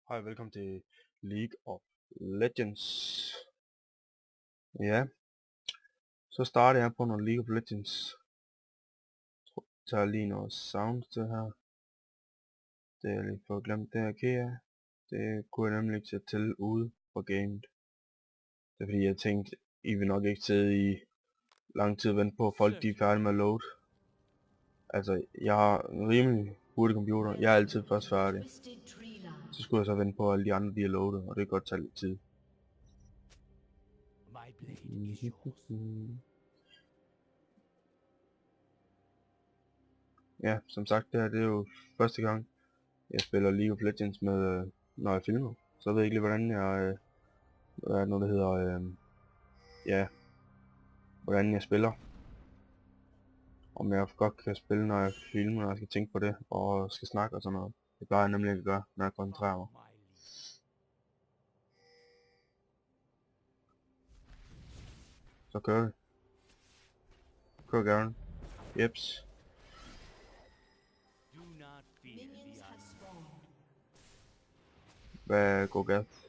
Hej, velkommen til League of Legends. Ja, så starter jeg på noget League of Legends. Jeg tager lige noget sound til her. Det er lige for glemt det her Kea. Det kunne jeg nemlig ikke sætte til ude for gamet. Det er fordi jeg tænkte, I vil nok ikke sidde i lang tid og vente på at folk de er færdige med at load. Altså, jeg har en rimelig hurtig computer. Jeg er altid først færdig. Så skulle jeg så vente på at alle de andre de er loadet, og det kan godt tage lidt tid. Ja, som sagt, det er jo første gang, jeg spiller League of Legends med, når jeg filmer. Så ved jeg ikke lige, hvordan jeg, hvad er det nu, det hedder, ja, hvordan jeg spiller. Om jeg godt kan spille, når jeg filmer, når jeg skal tænke på det, og skal snakke og sådan noget. Det plejer jeg nemlig ikke at gøre, når jeg koncentrerer mig. Så kører vi. Kør Garen. Jeps. Hvad går galt?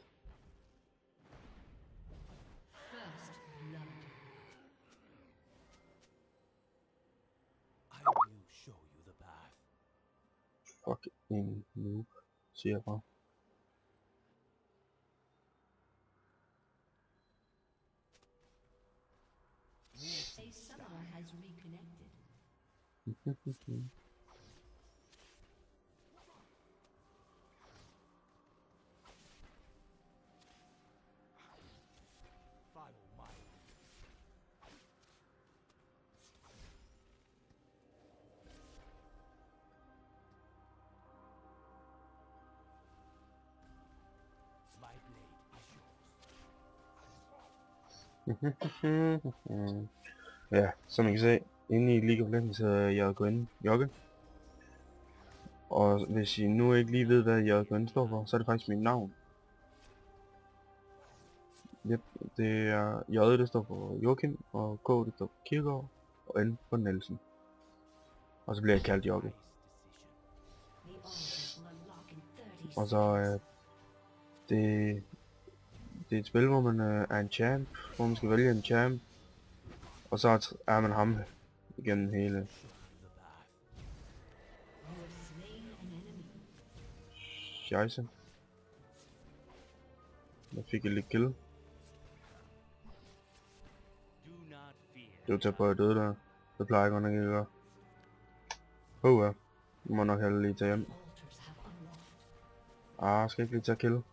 Fucking noob, siger jeg bare. A summoner has reconnected. Ja, som I kan se, inde i League of Legends hedder jeg Jogge. Og hvis I nu ikke lige ved, hvad JGN står for, så er det faktisk mit navn. Yep, det er J, det står for Joachim, og K, det står for Kirkegaard, og N for Nielsen. Og så bliver jeg kaldt Jogge. Og så det er et spil, hvor man er en champ, hvor man skal vælge en champ, og så er man ham igennem hele. Scheisse. Jeg fik et lidt kill. Det var tæt på at døde der. Det plejer jeg godt nok ikke at gøre. Ja. Jeg må nok heller lige tage hjem. Skal ikke lige tage kill.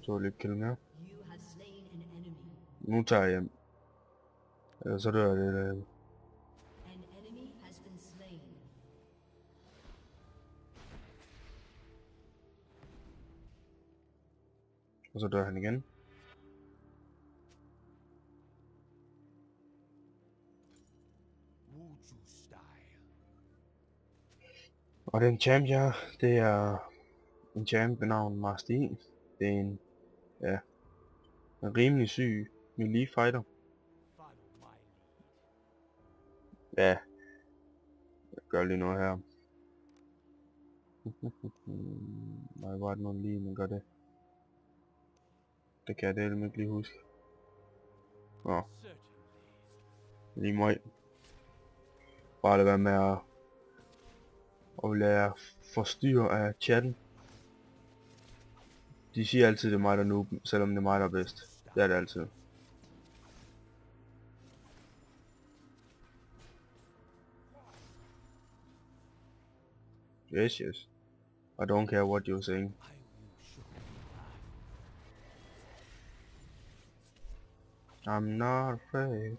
Så lidt kill mere. Nu tager jeg hjem. Ellers så dør jeg det. Og så dør han igen. Og den champ, ja, det er en champ ved navn Master E. Det er en, ja, en rimelig syg melee fighter. Ja, jeg gør lige noget her. Nej, hvor er det nu lige, man gør det? Det kan jeg dele ikke lige huske. Lige møg. Bare lade være med at lade forstyrre af chatten. De siger altid, det er mig der er noob, selvom det er mig der er bedst. Det er det altid. Yes. I don't care what you're saying. I'm not afraid.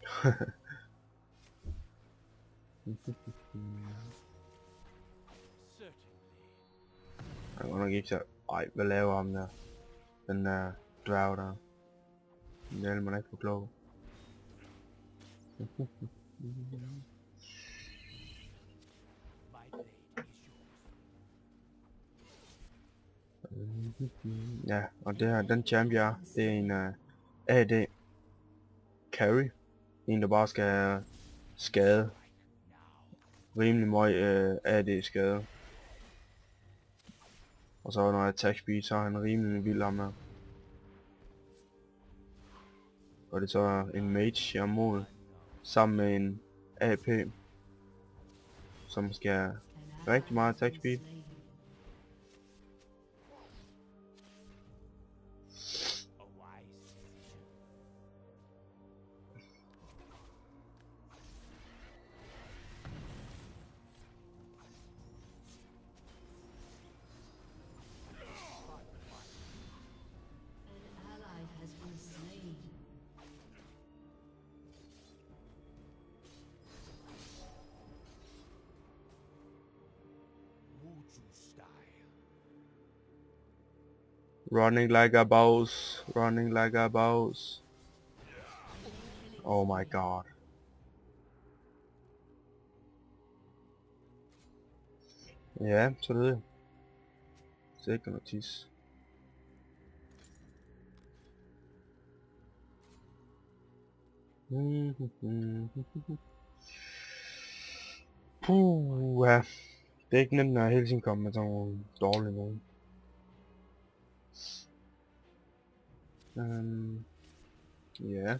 Jeg kan nok ikke så... Ej, hvad laver ham der? Den der dværg der. Den er man ikke for klog. Ja, og det her, den champion, det er en AD carry. En der bare skal have skade. Rimelig meget AD skade. Og så når attack speed, så er han rimelig vild ham her. Og det er så en mage jeg mod sammen med en AP, som skal have rigtig meget attack speed. Running like a boss, running like a boss. Oh my god. Ja, så det er det. Sikker notis. Puh, ja. Det er ikke nemt, når jeg hele tiden kommer med sådan nogle dårlige nogen. Ja.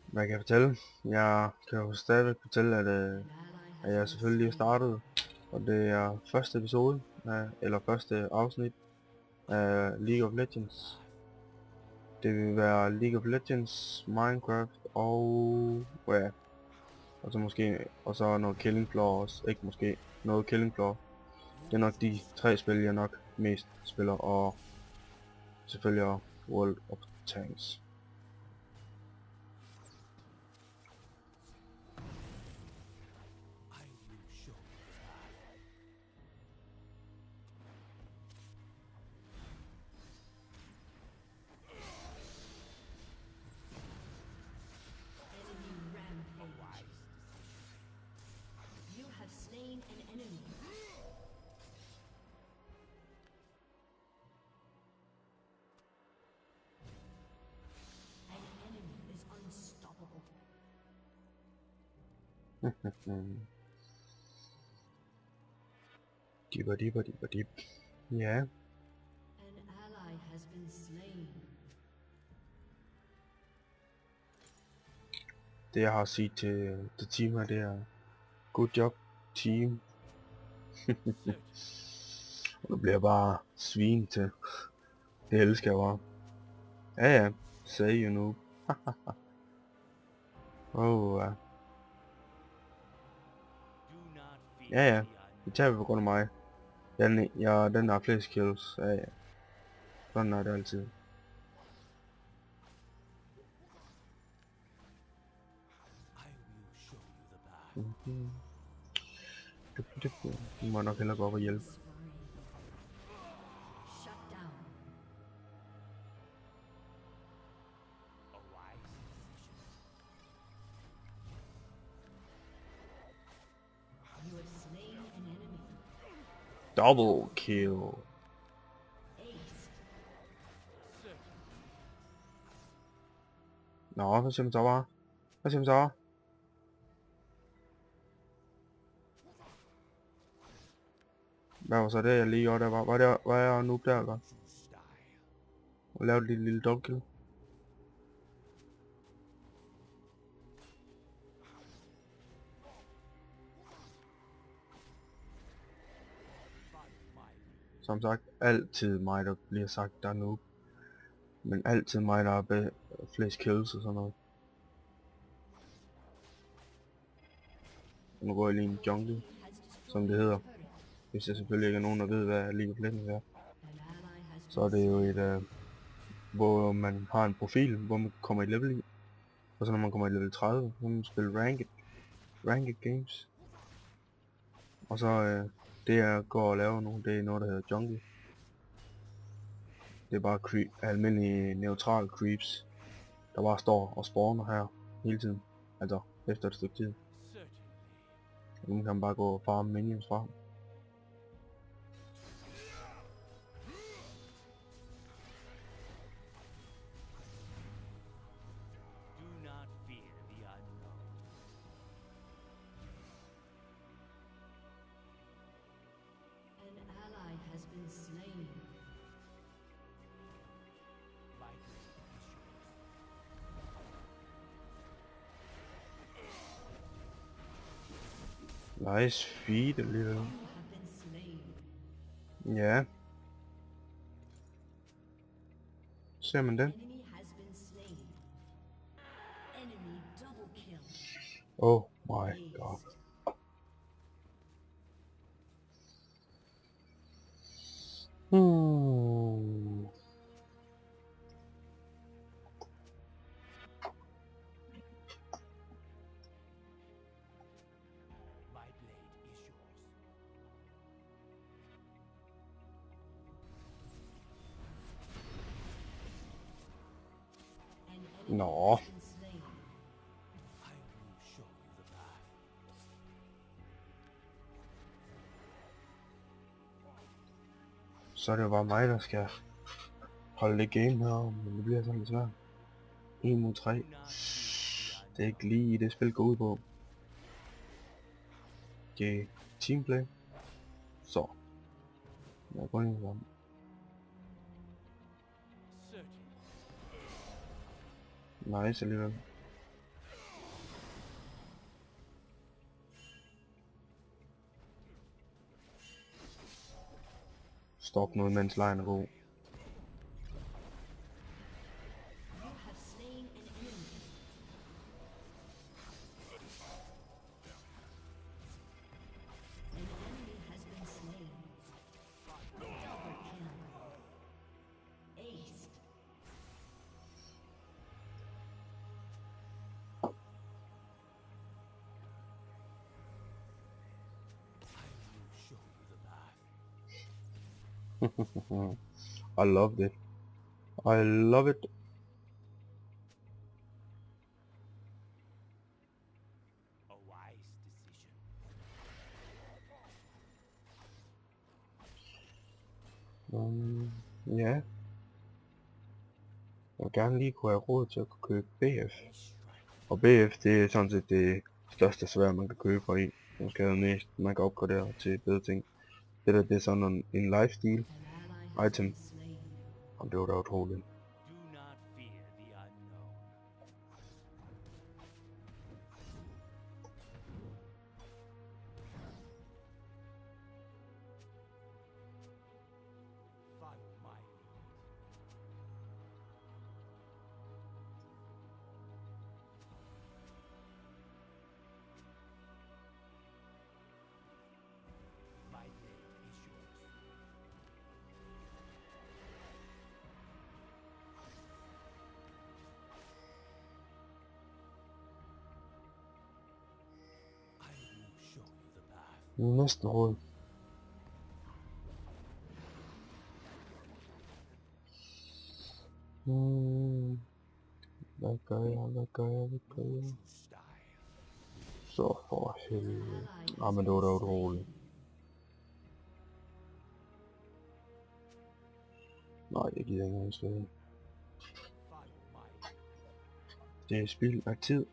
Hvad kan jeg fortælle? Jeg kan jo stadigvæk fortælle, at jeg selvfølgelig lige startede. Og det er første episode, eller første afsnit af League of Legends. Det vil være League of Legends, Minecraft og ja. Og så måske, og så noget Killing Floor også. Ikke måske, noget Killing Floor. Det er nok de 3 spil, jeg nok mest spiller, og selvfølgelig World of Tanks. Dip. Ja. Det jeg har set til det team her, det er good job team. Og nu bliver jeg bare svin til. Det elsker jeg bare. Ja, say you noob. Oh, ja. Det tager vi på grund af mig. Den har flest kills. Ja. Sådan er det altid. Du må nok hellere gå op og hjælpe. Double kill. Nå, hvad siger man så bare? Hvad siger man så? Hvad var så det jeg lige gjorde der? Var jeg noob der eller? Og lavede et lille double kill. Som sagt, altid mig der bliver sagt der er noob. Men altid mig der har flest kills og sådan noget. Nu går jeg lige en jungle, som det hedder. Hvis jeg selvfølgelig ikke er nogen der ved hvad League of Legends er. Så er det jo et hvor man har en profil, hvor man kommer i level i. Og så når man kommer i level 30, så kan man spille ranked games. Og så det jeg går og laver nu, det er noget der hedder jungle. Det er bare almindelige neutral creeps, der bare står og spawner her hele tiden. Altså efter et stykke tid. Nu kan man bare gå og farme minions fra. Do not fear the unknown. An ally has been slain. My Nice feed alligevel. You have been slain. Ja. Ser man det? Enemy has been slain. Enemy double kill. Oh my god. Hmm. My blade is yours. An enemy Nå. has been slain. I will show you the path. Så er det jo bare mig, der skal holde det game her, men det bliver sådan lidt svært. 1 mod 3. Do not fear the Det er ikke lige det spil går ud på. Okay, teamplay. Så. Jeg går ind i sammen. certain. Nice alligevel. Stop noget, mens lejen er god. You have slain an enemy. An enemy has been slain. Double kill. Aced. I will show you the path. I loved it. I love it. A wise decision. Ja. Jeg vil gerne lige kunne have råd til at kunne købe BF. A shrine. Og BF, det er sådan set det største sværd, man kan købe fra i. Måske er mest, man kan opgradere til bedre ting. Det der, det er sådan en lifestyle. An ally has Item. been slain. Og det var da utroligt. Do not fear the unknown. Follow my lead. My blade is yours. I will show you the path. Næste råd. Hvad gør jeg? No true style. Så for helvede. Ally Ah, men det var da utroligt. Nej, jeg gider ikke engang slet. Follow my lead. Det er spild af tid.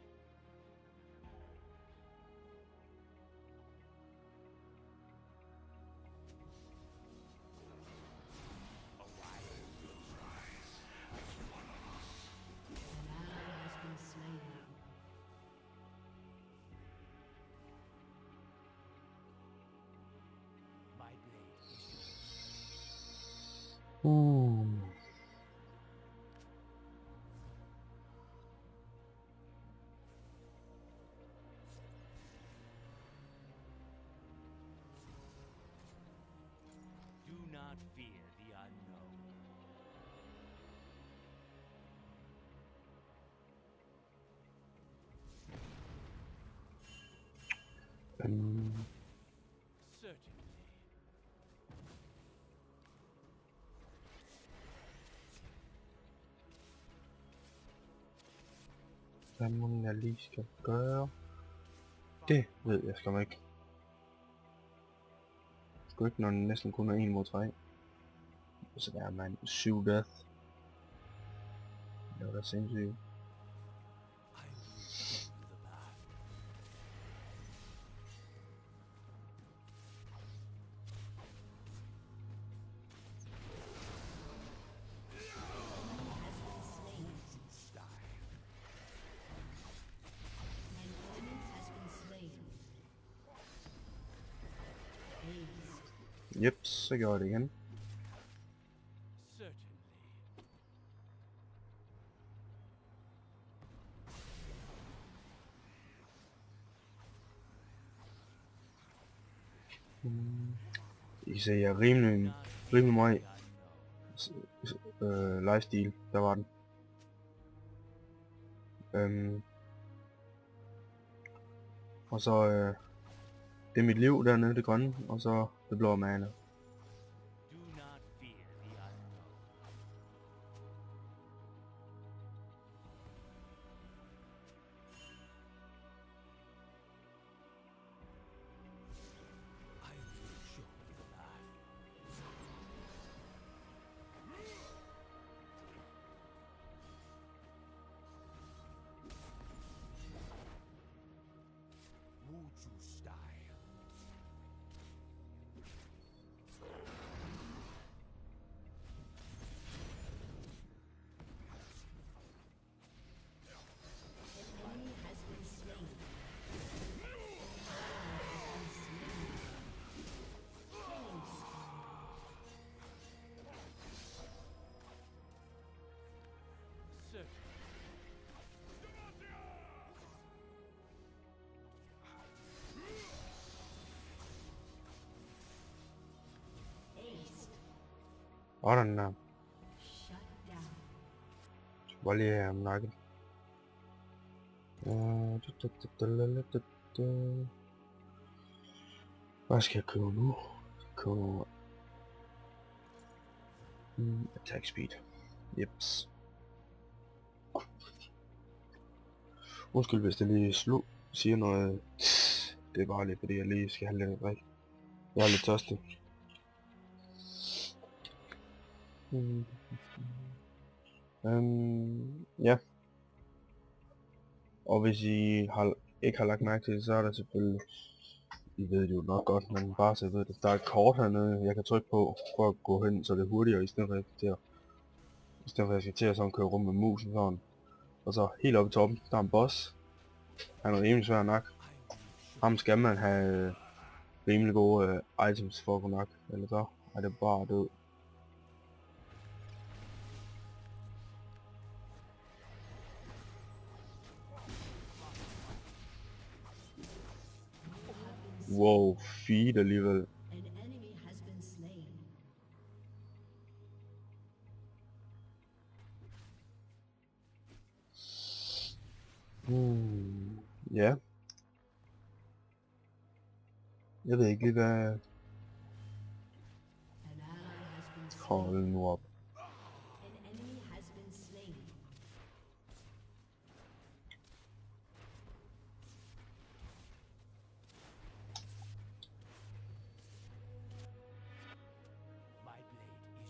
A wise An ally has been slain. My blade is yours. Do not fear the unknown. Certainly. Hvad må jeg lige skal gøre? Det ved jeg sgu ikke. sgu ikke, når den næsten kun er 1 mod 3. Så der er man 7 death. Det var da sindssygt. Yep, så gjorde jeg det igen. Certainly. I kan se, jeg er rimelig meget lifestyle, der var den. Og så det er mit liv dernede, det grønne, og så det blå mana. Do not fear the unknown. I will show you the path. Wuju style. Enemy has been slain. Certainly. Aced. Og den der. Shut down. Hvor lige er nakket. Hvad skal jeg købe nu? Købe attack speed. Jeps. Undskyld hvis det lige siger noget. Det er bare lige fordi jeg lige skal have lidt drik. Jeg er lidt tørstig. Ja. Og hvis I ikke har lagt mærke til det, så er der selvfølgelig, I ved det jo nok godt, men bare så I ved det, der er et kort hernede, jeg kan trykke på, for at gå hen, så det er hurtigere, i stedet for at jeg skal til at sådan køre rundt med musen sådan. Og så helt oppe i toppen, der er en boss. Han er rimelig svær nok. Ham skal man have rimelig gode items for at kunne nok, eller så er det bare død. Wow, feed alligevel. An enemy has been slain. Ja. Jeg ved ikke lige hvad... An ally has been slain. Hold nu op. An enemy has been slain. My blade is yours.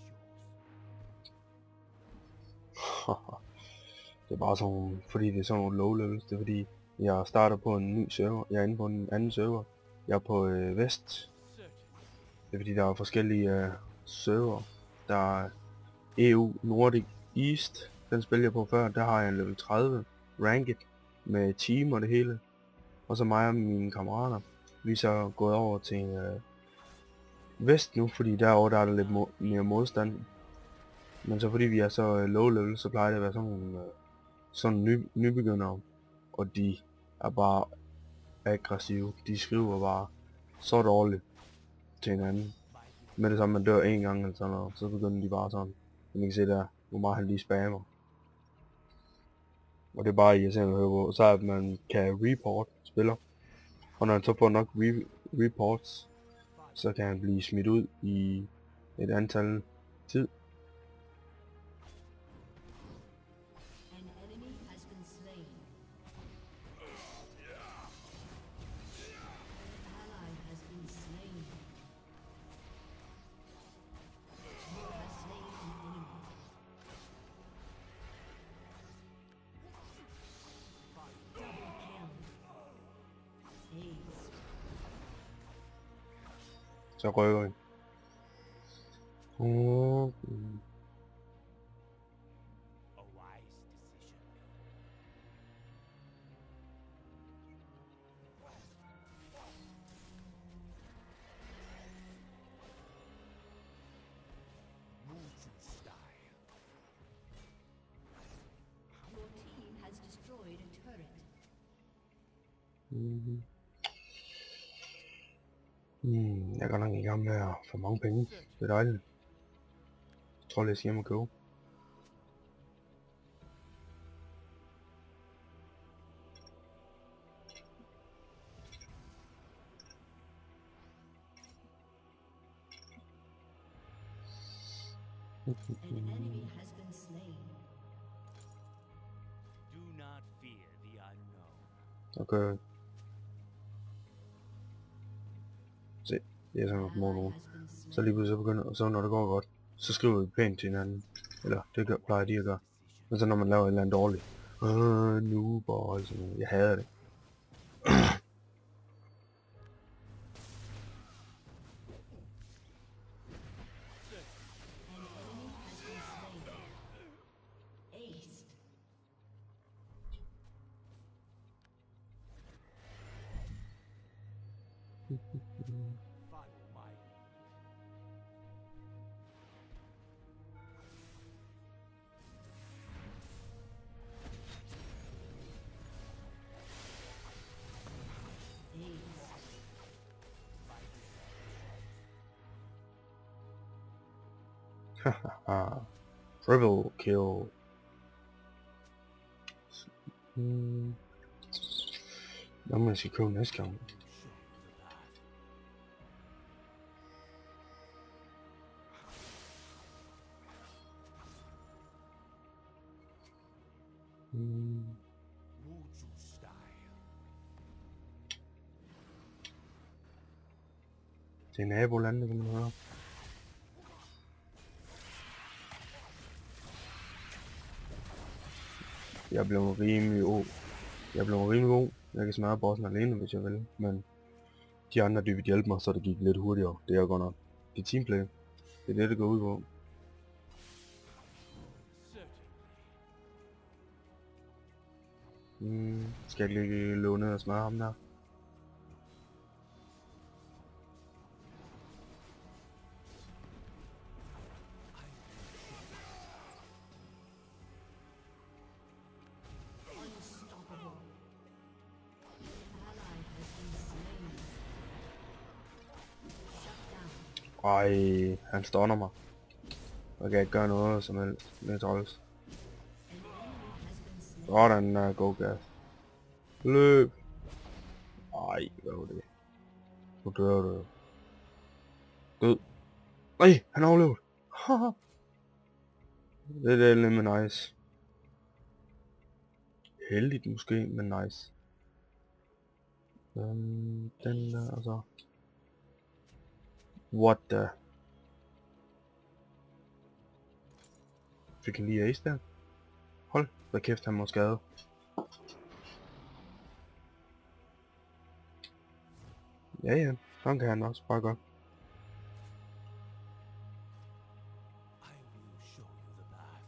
Det er bare sådan, fordi det er sådan nogle low levels. Det er fordi, jeg starter på en ny server. Jeg er inde på en anden server. Jeg er på vest. Certainly. Det er fordi, der er forskellige server. Der er EU Nordic East. Den spiller jeg på før. Der har jeg en level 30 ranked med team og det hele. Og så mig og mine kammerater. Vi er så gået over til vest nu, fordi derovre der er der lidt mere modstand. Men så fordi vi er så low level, så plejer det at være sådan nogle nybegyndere. Og de er bare aggressive. De skriver bare så dårligt til hinanden. Med det samme man dør en gang eller sådan noget, så begynder de bare sådan. Man kan se der, hvor meget han lige spammer. Og det er bare irriterende at høre på. Så at man kan report spiller. Og når han så får nok reports, så kan han blive smidt ud i et antal tid. An enemy has been slain. An ally has been slain. Så rykker vi. A wise decision. Mutu style. Your team has destroyed a turret. Jeg er godt nok i gang med at få mange penge. Det er dejligt. Jeg tror, jeg skal hjem og købe. An enemy has been slain. Do not fear the unknown. Okay. Se, det er sådan noget små nogen. Has been slain. Så lige pludselig begynder, så når det går godt, så skriver vi pænt til hinanden. Eller det plejer de at gøre. Men så når man laver et eller andet dårligt. Noob og sådan noget. Jeg hader det. An enemy has been slain. Aced. Follow my lead. Aced. Haha. Triple kill. Hvad må jeg sige købe næste gang? Show you the path. Mutu style. Det er nabolandene, kan man høre. Jeg blev rimelig god. Jeg kan smadre bossen alene, hvis jeg vil. Men de andre, de vil hjælpe mig, så det gik lidt hurtigere. Det er godt nok. Det er teamplay. Det er det går ud på. Certainly. Skal jeg lige løbe ned og smadre ham der? Unstoppable. Ally has been slain. Shut down. Ej, han stunner mig. Jeg kan ikke gøre noget som helst. Det er træls. An enemy has been slain. Sådan der, go gas. Løb. Ej, hvad var det? Nu dør du. Død. Ej, han har overlevet. Haha. Det er lidt nice. Heldigt måske, men nice. Den der, altså. What the? Fik han lige ace der? Hold da kæft, han må skade. Ja, sådan kan han også bare godt. I will show you the path.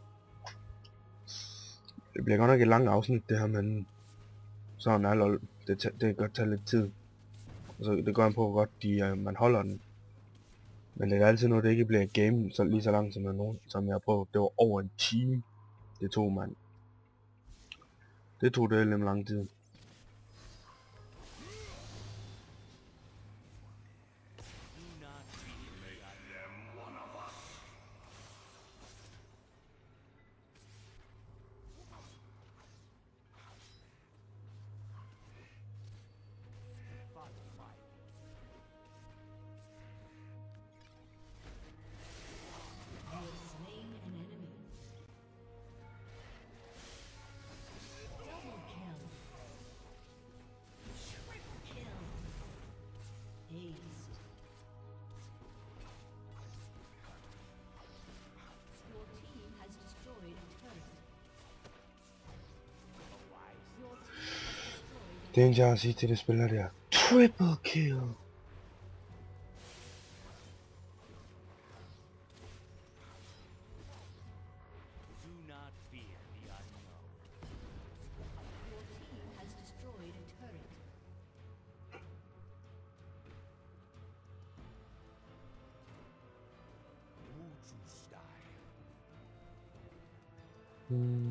Det bliver godt nok et langt afsnit det her, men sådan er lol. Det kan godt tage lidt tid. Altså, det går an på, hvor godt man holder den. Men det er altid noget, det ikke bliver et game så lige så langt som jeg har prøvet. Det var over en time. Det tog man. Det tog det lidt lang tid. Do not fear the unknown. Follow my lead. You have slain an enemy. Double kill. Triple kill. Aced. Your team has destroyed a turret. A wise Your team has destroyed Det eneste jeg har at sige til det spil er, det er triple kill. Mm.